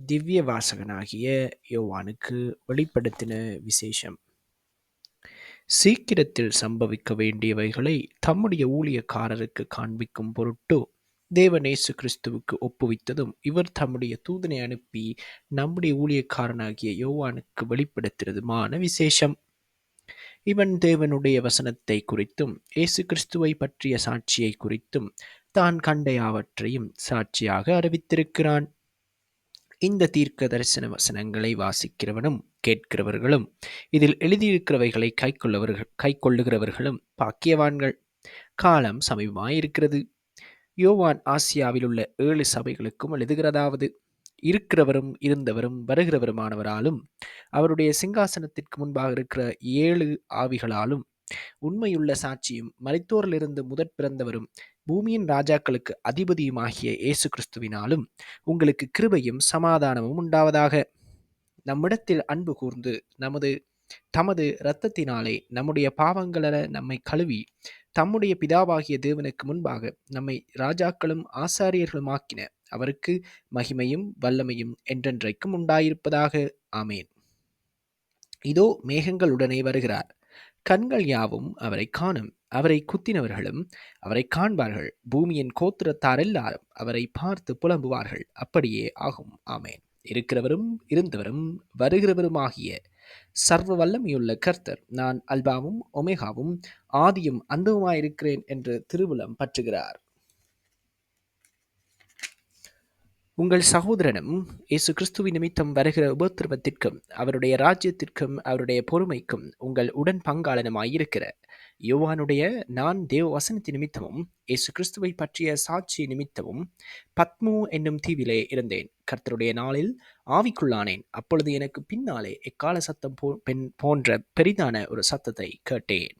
திவ்ய வாசகனாகிய யோவானுக்கு வெளிப்படுத்தின விசேஷம். சீக்கிரத்தில் சம்பவிக்க வேண்டியவைகளை தம்முடைய ஊழியக்காரருக்கு காண்பிக்கும் பொருட்டு தேவன் இயேசு கிறிஸ்துவுக்கு ஒப்புவித்ததும், இவர் தம்முடைய தூதனை அனுப்பி நம்முடைய ஊழியக்காரனாகிய யோவானுக்கு வெளிப்படுத்துறதுமான விசேஷம். இவன் தேவனுடைய வசனத்தை குறித்தும் இயேசு கிறிஸ்துவை பற்றிய சாட்சியை குறித்தும் தான் கண்ட யாவற்றையும் சாட்சியாக அறிவித்திருக்கிறான். இந்த தீர்க்க தரிசன வசனங்களை வாசிக்கிறவனும் கேட்கிறவர்களும் இதில் எழுதியிருக்கிறவைகளை கைக்கொள்ளுகிறவர்களும் பாக்கியவான்கள். காலம் சமீபமாயிருக்கிறது. யோவான் ஆசியாவில் உள்ள 7 சபைகளுக்கும் எழுதுகிறதாவது: இருக்கிறவரும் இருந்தவரும் வருகிறவருமானவராலும் அவருடைய சிங்காசனத்திற்கு முன்பாக இருக்கிற 7 ஆவிகளாலும் உண்மையுள்ள சாட்சியும் மரித்தோரிலிருந்து முதற் பிறந்தவரும் பூமியின் ராஜாக்களுக்கு அதிபதியுமாகிய இயேசு கிறிஸ்துவினாலும் உங்களுக்கு கிருபையும் சமாதானமும் உண்டாவதாக. நம்மிடத்தில் அன்பு கூர்ந்து தமது இரத்தத்தினாலே நம்முடைய பாவங்கள நம்மை கழுவி தம்முடைய பிதாவாகிய தேவனுக்கு முன்பாக நம்மை ராஜாக்களும் ஆசாரியர்களுமாக்கின அவருக்கு மகிமையும் வல்லமையும் என்றென்றைக்கும் உண்டாயிருப்பதாக. ஆமேன். இதோ மேகங்களுடனே வருகிறார். கண்கள் யாவும் அவரை காணும். அவரை குத்தினவர்களும் அவரை காண்பார்கள். பூமியின் கோத்திரத்தார் எல்லாரும் அவரை பார்த்து புலம்புவார்கள். அப்படியே ஆகும். ஆமேன். இருக்கிறவரும் இருந்தவரும் வருகிறவருமாகிய சர்வ வல்லமையுள்ள கர்த்தர், நான் அல்பாவும் ஒமேகாவும் ஆதியும் அந்தவுமாயிருக்கிறேன் என்று திருவுளம் பற்றுகிறார். உங்கள் சகோதரனும் இயேசு கிறிஸ்துவின் நிமித்தம் வருகிற உபத்திரவத்திற்கும் அவருடைய ராஜ்யத்திற்கும் அவருடைய பொறுமைக்கும் உங்கள் உடன் பங்காளனுமாயிருக்கிற யோவானுடைய நான் தேவ வசனத்தின் நிமித்தமும் இயேசு கிறிஸ்துவை பற்றிய சாட்சி நிமித்தமும் பத்மு என்னும் தீவிலே இருந்தேன். கர்த்தருடைய நாளில் ஆவிக்குள்ளானேன். அப்பொழுது எனக்கு பின்னாலே எக்கால சத்தம் போன்ற பெரிதான ஒரு சத்தத்தை கேட்டேன்.